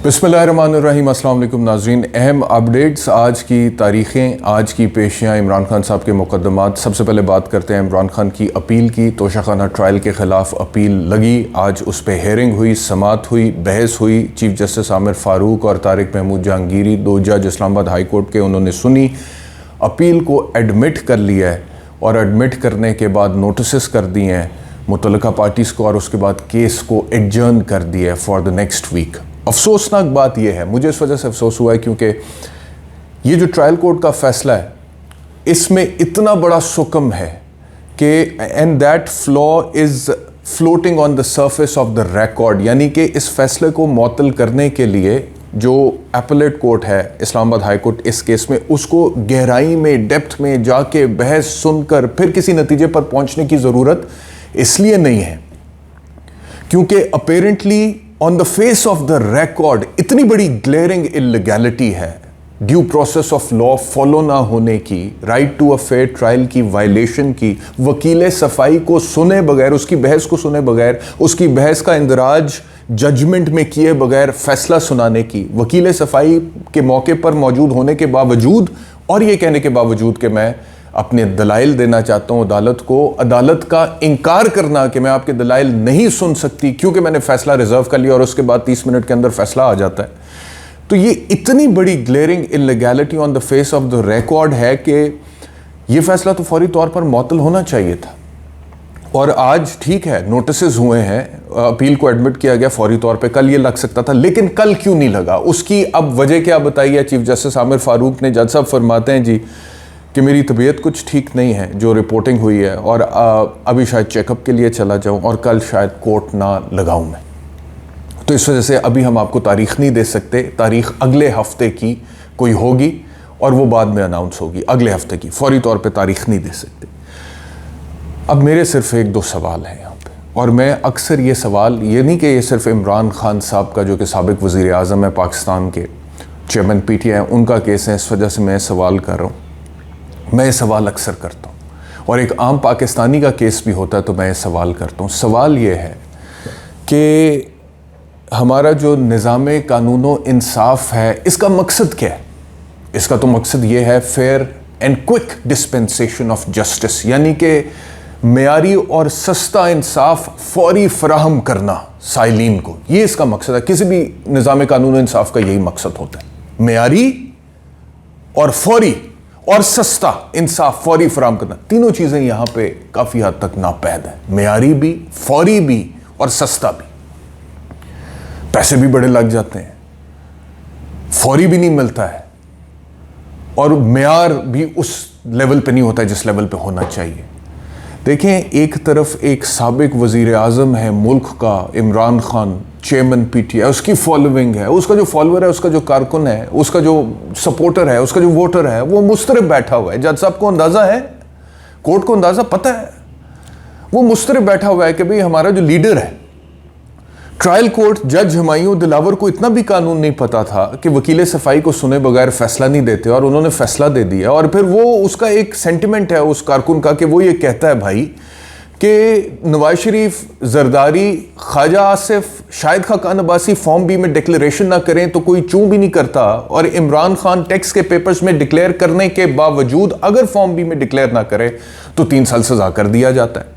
बिस्मिल्लाहिर्रहमानिर्रहीम। अस्सलाम वालेकुम नाज़रीन। अहम अपडेट्स, आज की तारीख़ें, आज की पेशियाँ, इमरान खान साहब के मुकदमात। सबसे पहले बात करते हैं इमरान खान की अपील की। तोशाखाना ट्रायल के ख़िलाफ़ अपील लगी, आज उस पर हेयरिंग हुई, समात हुई, बहस हुई। चीफ़ जस्टिस आमिर फ़ारूक और तारिक महमूद जहांगीरी, दो जज इस्लामाबाद हाई कोर्ट के, उन्होंने सुनी, अपील को एडमिट कर लिया है और एडमिट करने के बाद नोटिस कर दिए हैं मुतल्लिका पार्टीज़ को और उसके बाद केस को एडजर्न कर दिया है फॉर द नेक्स्ट वीक। अफसोसनाक बात यह है, मुझे इस वजह से अफसोस हुआ है क्योंकि ये जो ट्रायल कोर्ट का फ़ैसला है इसमें इतना बड़ा सुकम है कि and that flaw is floating on the surface of the record, यानी कि इस फैसले को मुअत्तल करने के लिए जो एपलेट कोर्ट है इस्लामाबाद हाई कोर्ट इस केस में, उसको गहराई में, डेप्थ में जाके बहस सुनकर फिर किसी नतीजे पर पहुंचने की ज़रूरत इसलिए नहीं है क्योंकि apparently on the face of the record इतनी बड़ी ग्लेयरिंग इलीगैलिटी है, due process of law follow ना होने की, right to a fair trial की वायलेशन की, वकील सफाई को सुने बगैर, उसकी बहस को सुने बगैर, उसकी बहस का इंदराज जजमेंट में किए बगैर फैसला सुनाने की, वकील सफाई के मौके पर मौजूद होने के बावजूद और ये कहने के बावजूद कि मैं अपने दलाइल देना चाहता हूँ अदालत को, अदालत का इनकार करना कि मैं आपके दलाइल नहीं सुन सकती क्योंकि मैंने फैसला रिजर्व कर लिया और उसके बाद 30 मिनट के अंदर फैसला आ जाता है। तो ये इतनी बड़ी glaring illegality on the face of the record है कि ये फैसला तो फौरी तौर पर मुअत्तल होना चाहिए था। और आज ठीक है, नोटिस हुए हैं, अपील को एडमिट किया गया फौरी तौर पे, कल ये लग सकता था, लेकिन कल क्यों नहीं लगा, उसकी अब वजह क्या बताई है चीफ जस्टिस आमिर फ़ारूक ने। जज साहब फरमाते हैं जी कि मेरी तबीयत कुछ ठीक नहीं है जो रिपोर्टिंग हुई है और अभी शायद चेकअप के लिए चला जाऊं और कल शायद कोर्ट ना लगाऊं मैं, तो इस वजह से अभी हम आपको तारीख़ नहीं दे सकते। तारीख़ अगले हफ्ते की कोई होगी और वो बाद में अनाउंस होगी, अगले हफ्ते की, फौरी तौर पे तारीख़ नहीं दे सकते। अब मेरे सिर्फ एक दो सवाल हैं यहाँ पे, और मैं अक्सर ये सवाल, ये नहीं कि ये सिर्फ इमरान खान साहब का जो कि साबिक वज़ीर आज़म है पाकिस्तान के, चेयरमैन PTI हैं, उनका केस है, इस वजह से मैं सवाल कर रहा हूँ। मैं ये सवाल अक्सर करता हूँ और एक आम पाकिस्तानी का केस भी होता है तो मैं ये सवाल करता हूँ। सवाल ये है कि हमारा जो निज़ाम कानूनो इंसाफ है, इसका मकसद क्या है? इसका तो मकसद ये है fair and quick dispensation of justice, यानी कि मेयारी और सस्ता इंसाफ फौरी फराहम करना साइलीन को, ये इसका मकसद है। किसी भी निज़ाम कानूनो इंसाफ का यही मकसद होता है, मेयारी और फौरी और सस्ता इंसाफ फौरी फराहम करना। तीनों चीज़ें यहाँ पे काफ़ी हद तक नापैद है, मेयारी भी, फौरी भी और सस्ता भी। पैसे भी बड़े लग जाते हैं, फौरी भी नहीं मिलता है और मेयार भी उस लेवल पे नहीं होता है जिस लेवल पे होना चाहिए। देखें, एक तरफ एक साबिक वज़ीर आज़म है मुल्क का, इमरान खान, चेयरमैन PTI, उसकी फॉलोइंग है, उसका जो फॉलोअर है, उसका जो कारकुन है, उसका जो सपोर्टर है, उसका जो वोटर है, वो मुस्तरब बैठा हुआ है। जज साहब को अंदाज़ा है, कोर्ट को अंदाज़ा पता है, वो मुस्तरब बैठा हुआ है कि भाई हमारा जो लीडर है, ट्रायल कोर्ट जज हुमायूं दिलावर को इतना भी कानून नहीं पता था कि वकील सफाई को सुने बगैर फैसला नहीं देते, और उन्होंने फैसला दे दिया। और फिर वो, उसका एक सेंटिमेंट है उस कारकुन का कि वो ये कहता है भाई कि नवाज शरीफ, जरदारी, ख्वाजा आसिफ, शाहिद खाकान अब्बासी फॉर्म B में डिक्लेरेशन ना करें तो कोई चूं भी नहीं करता, और इमरान खान टैक्स के पेपर्स में डिक्लेयर करने के बावजूद अगर फॉर्म B में डिक्लेयर ना करे तो 3 साल सजा कर दिया जाता है,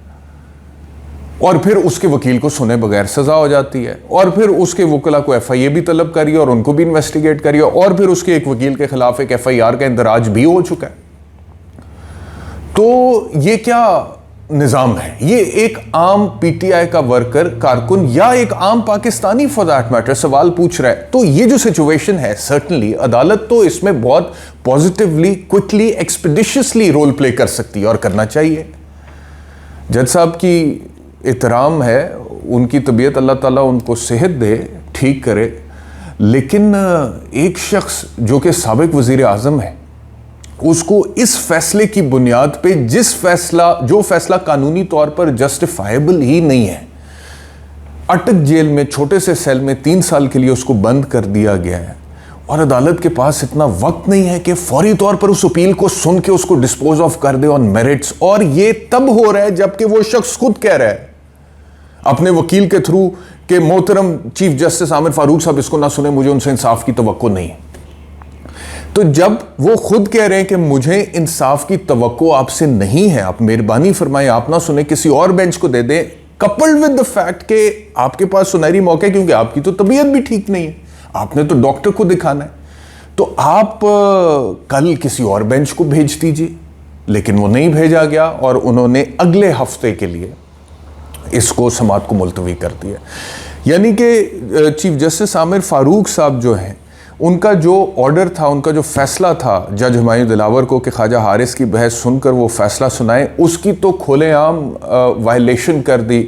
और फिर उसके वकील को सुने बगैर सजा हो जाती है, और फिर उसके वकला को FIA भी तलब करिए और उनको भी इन्वेस्टिगेट करिए, और फिर उसके एक वकील के खिलाफ एक FIR का इंदराज भी हो चुका है। तो ये क्या निज़ाम है? ये एक आम PTI का वर्कर, कारकुन, या एक आम पाकिस्तानी फॉर दैट मैटर सवाल पूछ रहा है। तो ये जो सिचुएशन है, सर्टनली अदालत तो इसमें बहुत पॉजिटिवली, क्विकली, एक्सपीडिशियसली रोल प्ले कर सकती है और करना चाहिए। जज साहब की एहतराम है, उनकी तबीयत, अल्लाह ताला उनको सेहत दे, ठीक करे, लेकिन एक शख्स जो कि साबिक वज़ीर आज़म है, उसको इस फैसले की बुनियाद पे जो फैसला कानूनी तौर पर जस्टिफाइबल ही नहीं है, अटक जेल में, छोटे से सेल में 3 साल के लिए उसको बंद कर दिया गया है, और अदालत के पास इतना वक्त नहीं है कि फौरी तौर पर उस अपील को सुन के उसको डिस्पोज ऑफ कर दे ऑन मेरिट्स। और ये तब हो रहा है जबकि वो शख्स खुद कह रहा है अपने वकील के थ्रू कि मोहतरम चीफ जस्टिस आमिर फारूक साहब इसको ना सुने, मुझे उनसे इंसाफ की तवक्को नहीं है। तो जब वो खुद कह रहे हैं कि मुझे इंसाफ की तवक्को आपसे नहीं है, आप मेहरबानी फरमाएं आप ना सुने, किसी और बेंच को दे दें, कपल्ड विद द फैक्ट कि आपके पास सुनहरी मौका है क्योंकि आपकी तो तबीयत भी ठीक नहीं है, आपने तो डॉक्टर को दिखाना है, तो आप कल किसी और बेंच को भेज दीजिए। लेकिन वो नहीं भेजा गया और उन्होंने अगले हफ्ते के लिए इसको समाअत को मुलतवी कर दिया। यानी कि चीफ जस्टिस आमिर फारूक साहब जो हैं, उनका जो ऑर्डर था, उनका जो फैसला था जज हुमायूं दिलावर को कि ख्वाजा हारिस की बहस सुनकर वो फैसला सुनाए, उसकी तो खुलेआम वायलेशन कर दी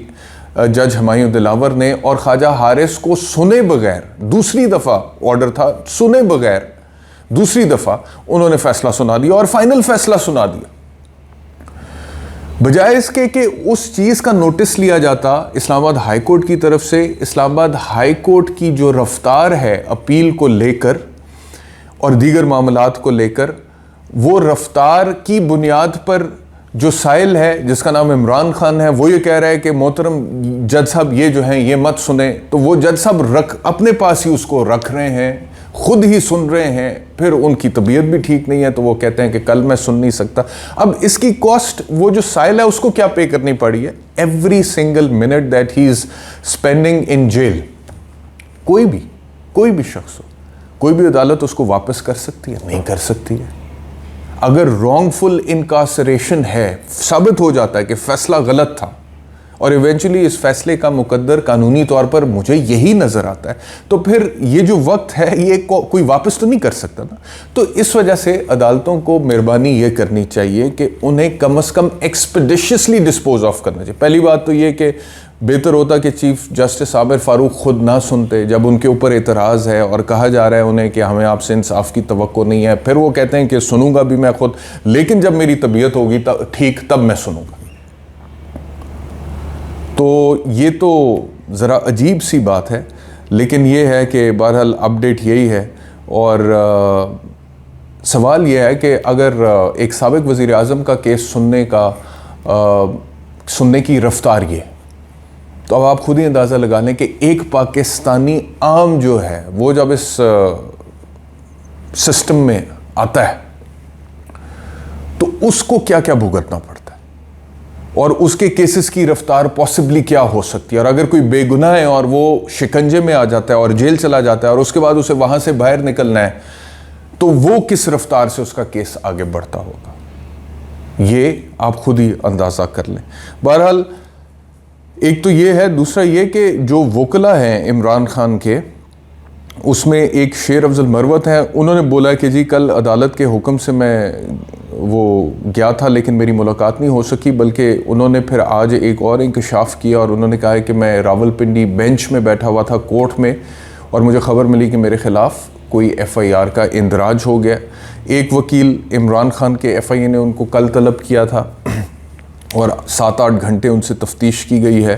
जज हुमायूं दिलावर ने, और ख्वाजा हारिस को सुने बगैर, दूसरी दफ़ा ऑर्डर था, सुने बगैर दूसरी दफ़ा उन्होंने फैसला सुना दिया और फाइनल फैसला सुना दिया। बजाय इसके कि उस चीज़ का नोटिस लिया जाता इस्लामाबाद हाई कोर्ट की तरफ से, इस्लामाबाद हाई कोर्ट की जो रफ्तार है अपील को लेकर और दीगर मामलात को लेकर, वो रफ्तार की बुनियाद पर जो साइल है जिसका नाम इमरान खान है, वो ये कह रहा है कि मोहतरम जज साहब ये जो हैं ये मत सुने, तो वो जज साहब अपने पास ही उसको रख रहे हैं, खुद ही सुन रहे हैं, फिर उनकी तबीयत भी ठीक नहीं है तो वो कहते हैं कि कल मैं सुन नहीं सकता। अब इसकी कॉस्ट वो जो साइल है उसको क्या पे करनी पड़ी है? Every single minute that he is spending in jail. कोई भी शख्स हो, कोई भी अदालत उसको वापस कर सकती है? नहीं कर सकती है। अगर रॉन्गफुल इनकासरेशन है, साबित हो जाता है कि फैसला गलत था और इवेंचुअली इस फैसले का मुकद्दर कानूनी तौर पर मुझे यही नज़र आता है, तो फिर ये जो वक्त है ये कोई वापस तो नहीं कर सकता ना। तो इस वजह से अदालतों को मेहरबानी ये करनी चाहिए कि उन्हें कम से कम एक्सपेडिशियसली डिस्पोज ऑफ करना चाहिए। पहली बात तो ये कि बेहतर होता कि चीफ जस्टिस आमिर फारूक खुद ना सुनते जब उनके ऊपर एतराज़ है और कहा जा रहा है उन्हें कि हमें आपसे इंसाफ की तवक्को नहीं है, फिर वो कहते हैं कि सुनूंगा भी मैं खुद, लेकिन जब मेरी तबीयत होगी ठीक तब मैं सुनूंगा। तो ये तो ज़रा अजीब सी बात है, लेकिन ये है कि बहरहाल अपडेट यही है। और सवाल ये है कि अगर एक साबिक़ वज़ीर आज़म का केस सुनने की रफ्तार ये, तो अब आप खुद ही अंदाज़ा लगा लें कि एक पाकिस्तानी आम जो है वो जब इस सिस्टम में आता है तो उसको क्या क्या भुगतना पड़ता है और उसके केसेस की रफ्तार पॉसिबली क्या हो सकती है। और अगर कोई बेगुनाह है और वो शिकंजे में आ जाता है और जेल चला जाता है और उसके बाद उसे वहाँ से बाहर निकलना है, तो वो किस रफ्तार से उसका केस आगे बढ़ता होगा, ये आप खुद ही अंदाज़ा कर लें। बहरहाल एक तो ये है, दूसरा ये कि जो वकला हैं इमरान खान के, उसमें एक शेर अफजल मरवत है, उन्होंने बोला कि जी कल अदालत के हुक्म से मैं वो गया था लेकिन मेरी मुलाकात नहीं हो सकी, बल्कि उन्होंने फिर आज एक और इंकशाफ किया और उन्होंने कहा है कि मैं रावलपिंडी बेंच में बैठा हुआ था कोर्ट में और मुझे ख़बर मिली कि मेरे ख़िलाफ़ कोई FIR का इंदराज हो गया। एक वकील इमरान खान के FIA ने उनको कल तलब किया था और 7-8 घंटे उनसे तफ्तीश की गई है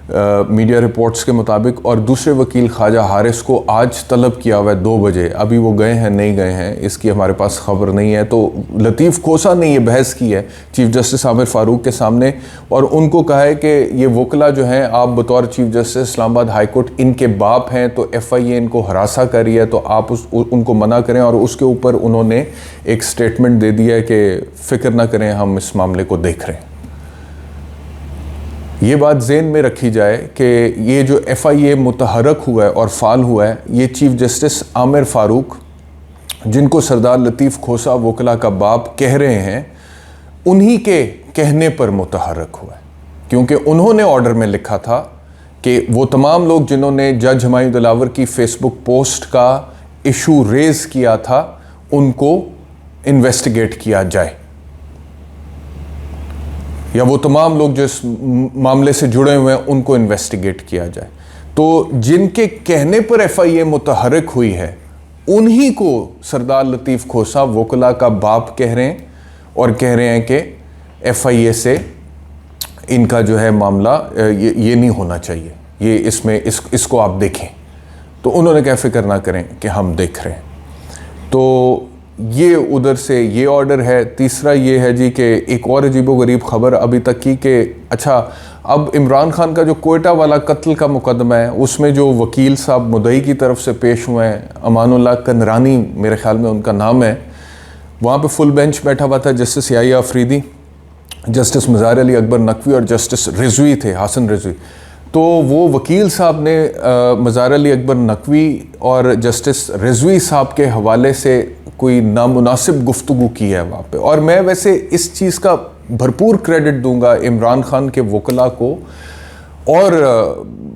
मीडिया रिपोर्ट्स के मुताबिक, और दूसरे वकील ख्वाजा हारिस को आज तलब किया हुआ है 2 बजे। अभी वो गए हैं नहीं गए हैं इसकी हमारे पास ख़बर नहीं है। तो लतीफ़ खोसा ने ये बहस की है चीफ जस्टिस आमिर फारूक के सामने और उनको कहा है कि ये वकला जो हैं, आप बतौर chief justice Islamabad high court इनके बाप हैं, तो FIA इनको हरासा कर रही है, तो आप उनको मना करें। और उसके ऊपर उन्होंने एक स्टेटमेंट दे दिया है कि फ़िक्र ना करें, हम इस मामले को देख रहे हैं। ये बात ज़हन में रखी जाए कि ये जो FIA मुतहरक हुआ है और फाल हुआ है, ये चीफ जस्टिस आमिर फारूक, जिनको सरदार लतीफ़ खोसा वकला का बाप कह रहे हैं, उन्हीं के कहने पर मुतहरक हुआ है, क्योंकि उन्होंने ऑर्डर में लिखा था कि वो तमाम लोग जिन्होंने जज हुमायूं दिलावर की फेसबुक पोस्ट का इशू रेज़ किया था उनको इन्वेस्टिगेट किया जाए, या वो तमाम लोग जो इस मामले से जुड़े हुए हैं उनको इन्वेस्टिगेट किया जाए। तो जिनके कहने पर FIA मुतहरक हुई है उन्हीं को सरदार लतीफ़ खोसा वकला का बाप कह रहे हैं और कह रहे हैं कि FIA से इनका जो है मामला ये नहीं होना चाहिए, ये इसको आप देखें। तो उन्होंने कहा फ़िक्र ना करें कि हम देख रहे हैं। तो ये उधर से ये ऑर्डर है। तीसरा ये है जी कि एक और अजीबोगरीब खबर अभी तक की कि अच्छा, अब इमरान खान का जो कोयटा वाला कत्ल का मुकदमा है उसमें जो वकील साहब मुद्दई की तरफ से पेश हुए हैं, अमानुल्लाह कंदरानी मेरे ख्याल में उनका नाम है, वहाँ पे फुल बेंच बैठा हुआ था जस्टिस याहिया अफरीदी, जस्टिस मज़ार अली अकबर नकवी और जस्टिस रिजवी थे, हासन रिजवी। तो वो वकील साहब ने मज़ार अली अकबर नकवी और जस्टिस रिजवी साहब के हवाले से कोई नामुनासिब गुफ्तगू की है वहाँ पे। और मैं वैसे इस चीज़ का भरपूर क्रेडिट दूंगा इमरान खान के वकला को और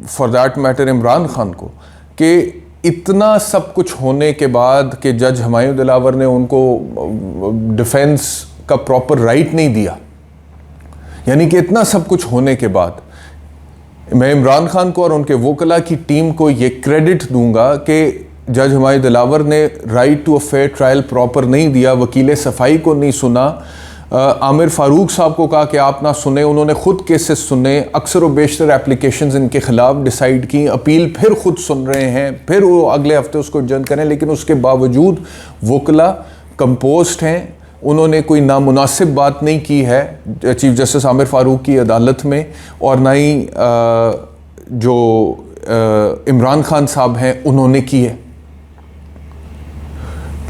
for that matter Imran Khan को कि इतना सब कुछ होने के बाद कि जज हुमायूं दिलावर ने उनको डिफेंस का प्रॉपर राइट नहीं दिया, यानी कि इतना सब कुछ होने के बाद मैं इमरान खान को और उनके वकला की टीम को ये क्रेडिट दूंगा कि जज हुमायूं दिलावर ने right to a fair trial proper नहीं दिया, वकील सफाई को नहीं सुना, आमिर फारूक साहब को कहा कि आप ना सुने, उन्होंने खुद केसेस सुने, अक्सर व बेशतर एप्लीकेशंस इनके खिलाफ डिसाइड की, अपील फिर खुद सुन रहे हैं, फिर वो अगले हफ्ते उसको जज करें, लेकिन उसके बावजूद वकला कंपोस्ट हैं, उन्होंने कोई नामुनासिब बात नहीं की है चीफ जस्टिस आमिर फारूक की अदालत में, और ना ही जो इमरान खान साहब हैं उन्होंने की है।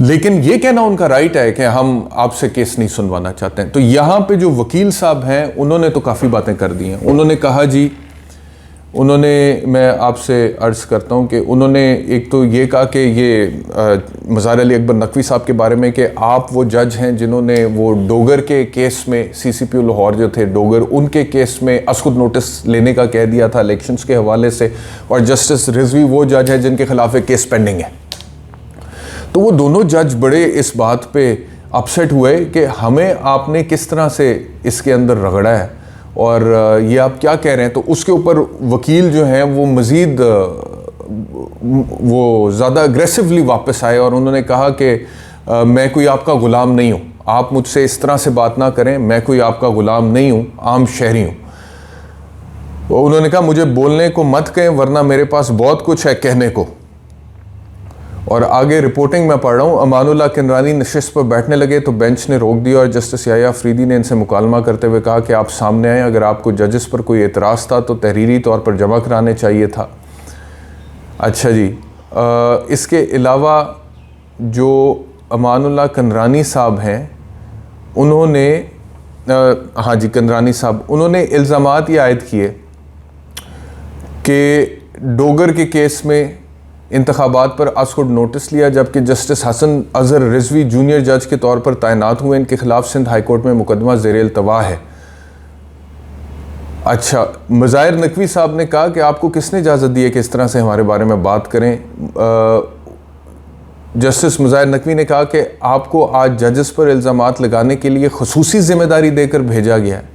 लेकिन ये कहना उनका राइट है कि हम आपसे केस नहीं सुनवाना चाहते हैं। तो यहाँ पे जो वकील साहब हैं उन्होंने तो काफ़ी बातें कर दी हैं। उन्होंने कहा जी, मैं आपसे अर्ज़ करता हूँ कि उन्होंने एक तो ये कहा कि ये मज़ार अली अकबर नकवी साहब के बारे में कि आप वो जज हैं जिन्होंने वो डोगर के केस में CCPO लाहौर जो थे डोगर, उनके केस में असखुद नोटिस लेने का कह दिया था इलेक्शंस के हवाले से, और जस्टिस रिजवी वो जज है जिनके खिलाफ एक केस पेंडिंग है। तो वो दोनों जज बड़े इस बात पे अपसेट हुए कि हमें आपने किस तरह से इसके अंदर रगड़ा है और ये आप क्या कह रहे हैं। तो उसके ऊपर वकील जो हैं वो मज़ीद वो ज़्यादा अग्रेसिवली वापस आए और उन्होंने कहा कि मैं कोई आपका ग़ुलाम नहीं हूँ, आप मुझसे इस तरह से बात ना करें, मैं कोई आपका ग़ुलाम नहीं हूँ, आम शहरी हूँ। उन्होंने कहा मुझे बोलने को मत कहें वरना मेरे पास बहुत कुछ है कहने को। और आगे रिपोर्टिंग में पढ़ रहा हूँ, अमानुल्लाह कंदरानी नशिस्त पर बैठने लगे तो बेंच ने रोक दिया और जस्टिस याहिया अफरीदी ने इनसे मुकालमा करते हुए कहा कि आप सामने आएँ, अगर आपको जजेस पर कोई एतराज़ था तो तहरीरी तौर पर जमा कराने चाहिए था। अच्छा जी, इसके अलावा जो अमानुल्लाह कंदरानी साहब हैं उन्होंने हाँ जी कंदरानी साहब, उन्होंने इल्ज़ामात ये आयद किए कि डोगर के केस में इंतखाबात पर असखुद नोटिस लिया, जबकि जस्टिस हसन अजहर रिजवी जूनियर जज के तौर पर तैनात हुए, इनके खिलाफ सिंध हाई कोर्ट में मुकदमा ज़ेर-ए-इल्तवा है। अच्छा, मज़ाहिर नकवी साहब ने कहा कि आपको किसने इजाज़त दी है कि इस तरह से हमारे बारे में बात करें। जस्टिस मज़ाहिर नकवी ने कहा कि आपको आज जजेस पर इल्ज़ामात लगाने के लिए ख़ुसूसी ज़िम्मेदारी देकर भेजा गया है।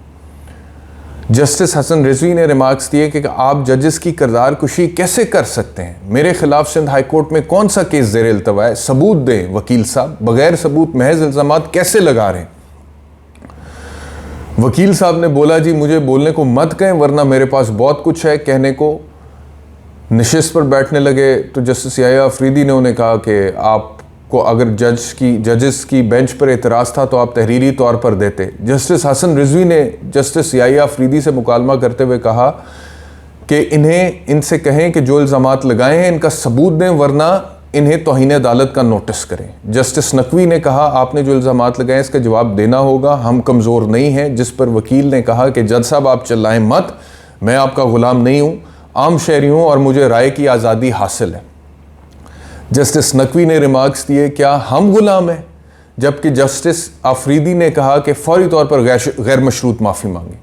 जस्टिस हसन रिजवी ने रिमार्क्स दिए कि आप जजेस की किरदार कुशी कैसे कर सकते हैं, मेरे खिलाफ सिंध हाई कोर्ट में कौन सा केस ज़ेर इल्तवा है, सबूत दें वकील साहब, बगैर सबूत महज इल्ज़ामात कैसे लगा रहे हैं। वकील साहब ने बोला जी मुझे बोलने को मत कहें वरना मेरे पास बहुत कुछ है कहने को। नशिस्त पर बैठने लगे तो जस्टिस याहिया अफरीदी ने उन्हें कहा कि आपको अगर जजेस की बेंच पर एतराज़ था तो आप तहरीरी तौर पर देते। जस्टिस हसन रिजवी ने जस्टिस याहिया अफरीदी से मुकालमा करते हुए कहा कि इनसे कहें कि जो इल्ज़ामात लगाए हैं इनका सबूत दें वरना इन्हें तौहीन अदालत का नोटिस करें। जस्टिस नकवी ने कहा आपने जो इल्ज़ामात लगाए इसका जवाब देना होगा, हम कमज़ोर नहीं हैं। जिस पर वकील ने कहा कि जज साहब आप चिल्लाएं मत, मैं आपका ग़ुलाम नहीं हूँ, आम शहरी हूँ और मुझे राय की आज़ादी हासिल है। जस्टिस नकवी ने रिमार्क्स दिए क्या हम ग़ुलाम हैं, जबकि जस्टिस अफरीदी ने कहा कि फौरी तौर पर गैर मशरूत माफ़ी मांगी।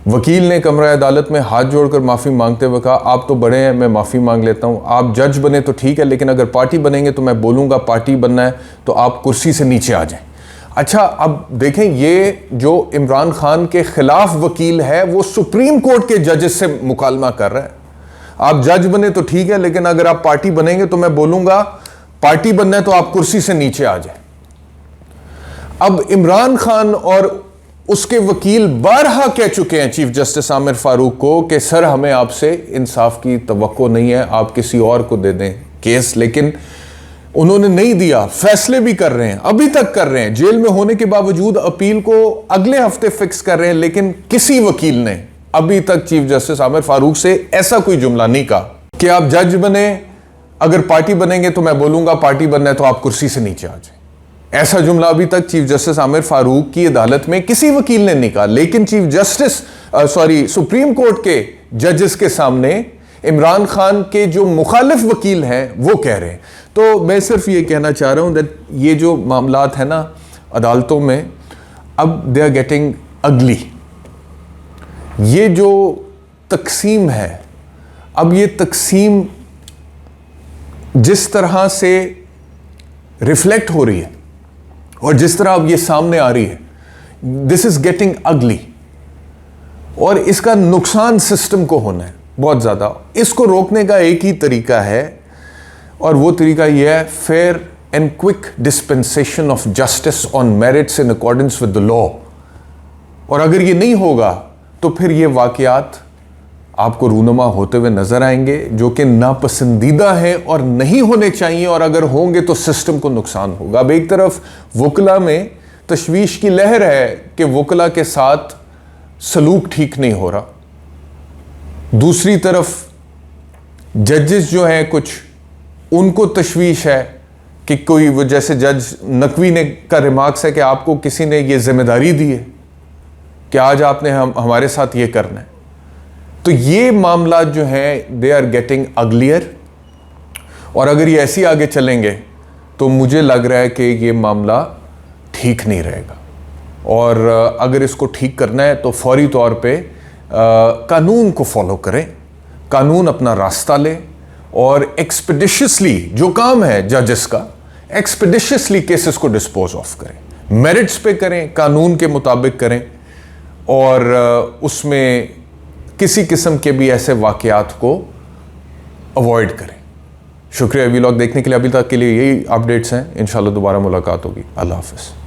वकील ने कमरा अदालत में हाथ जोड़कर माफ़ी मांगते हुए कहा आप तो बड़े हैं, मैं माफ़ी मांग लेता हूँ, आप जज बने तो ठीक है लेकिन अगर पार्टी बनेंगे तो मैं बोलूँगा पार्टी बनना है तो आप कुर्सी से नीचे आ जाएं। अच्छा, अब देखें ये जो इमरान खान के ख़िलाफ़ वकील है वो सुप्रीम कोर्ट के जजेस से मुकालमा कर रहा है। आप जज बने तो ठीक है लेकिन अगर आप पार्टी बनेंगे तो मैं बोलूँगा पार्टी बनना है तो आप कुर्सी से नीचे आ जाएं। अब इमरान खान और उसके वकील बारहा कह चुके हैं चीफ जस्टिस आमिर फारूक को कि सर हमें आपसे इंसाफ की तवक्को नहीं है, आप किसी और को दे दें केस। लेकिन उन्होंने नहीं दिया, फैसले भी कर रहे हैं, अभी तक कर रहे हैं, जेल में होने के बावजूद अपील को अगले हफ्ते फिक्स कर रहे हैं, लेकिन किसी वकील ने अभी तक चीफ जस्टिस आमिर फारूक से ऐसा कोई जुमला नहीं कहा कि आप जज बने, अगर पार्टी बनेंगे तो मैं बोलूंगा पार्टी बनना है तो आप कुर्सी से नीचे आ जाए। ऐसा जुमला अभी तक चीफ जस्टिस आमिर फारूक की अदालत में किसी वकील ने नहीं कहा, लेकिन सुप्रीम कोर्ट के जजेस के सामने इमरान खान के जो मुखालिफ वकील हैं वो कह रहे हैं। तो मैं सिर्फ ये कहना चाह रहा हूं दैट ये जो मामलात है ना अदालतों में, अब दे आर गेटिंग अगली। ये जो तकसीम है, अब ये तकसीम जिस तरह से रिफ्लेक्ट हो रही है और जिस तरह अब ये सामने आ रही है, दिस इज गेटिंग अगली, और इसका नुकसान सिस्टम को होना है बहुत ज़्यादा। इसको रोकने का एक ही तरीका है, और वो तरीका यह है fair and quick dispensation of justice on merits in accordance with the law. और अगर ये नहीं होगा तो फिर ये वाकयात आपको रूनुमा होते हुए नजर आएंगे जो कि नापसंदीदा हैं और नहीं होने चाहिए, और अगर होंगे तो सिस्टम को नुकसान होगा। अब एक तरफ वकला में तशवीश की लहर है कि वकला के साथ सलूक ठीक नहीं हो रहा, दूसरी तरफ जजेस जो हैं कुछ, उनको तशवीश है कि कोई, वो जैसे जज नकवी ने का रिमार्क्स है कि आपको किसी ने ये जिम्मेदारी दी है कि आज आपने हमारे साथ ये करना है। तो ये मामला जो हैं दे आर गेटिंग अगलियर, और अगर ये ऐसी आगे चलेंगे तो मुझे लग रहा है कि ये मामला ठीक नहीं रहेगा। और अगर इसको ठीक करना है तो फौरी तौर पे कानून को फॉलो करें, कानून अपना रास्ता ले, और एक्सपेडिशियसली जो काम है जजेस का, एक्सपेडिशियसली केसेस को डिस्पोज ऑफ करें, मेरिट्स पे करें, कानून के मुताबिक करें, और उसमें किसी किस्म के भी ऐसे वाकयात को अवॉइड करें। शुक्रिया वीलॉग देखने के लिए। अभी तक के लिए यही अपडेट्स हैं, इंशाल्लाह दोबारा मुलाकात होगी। अल्लाह हाफ़िज़।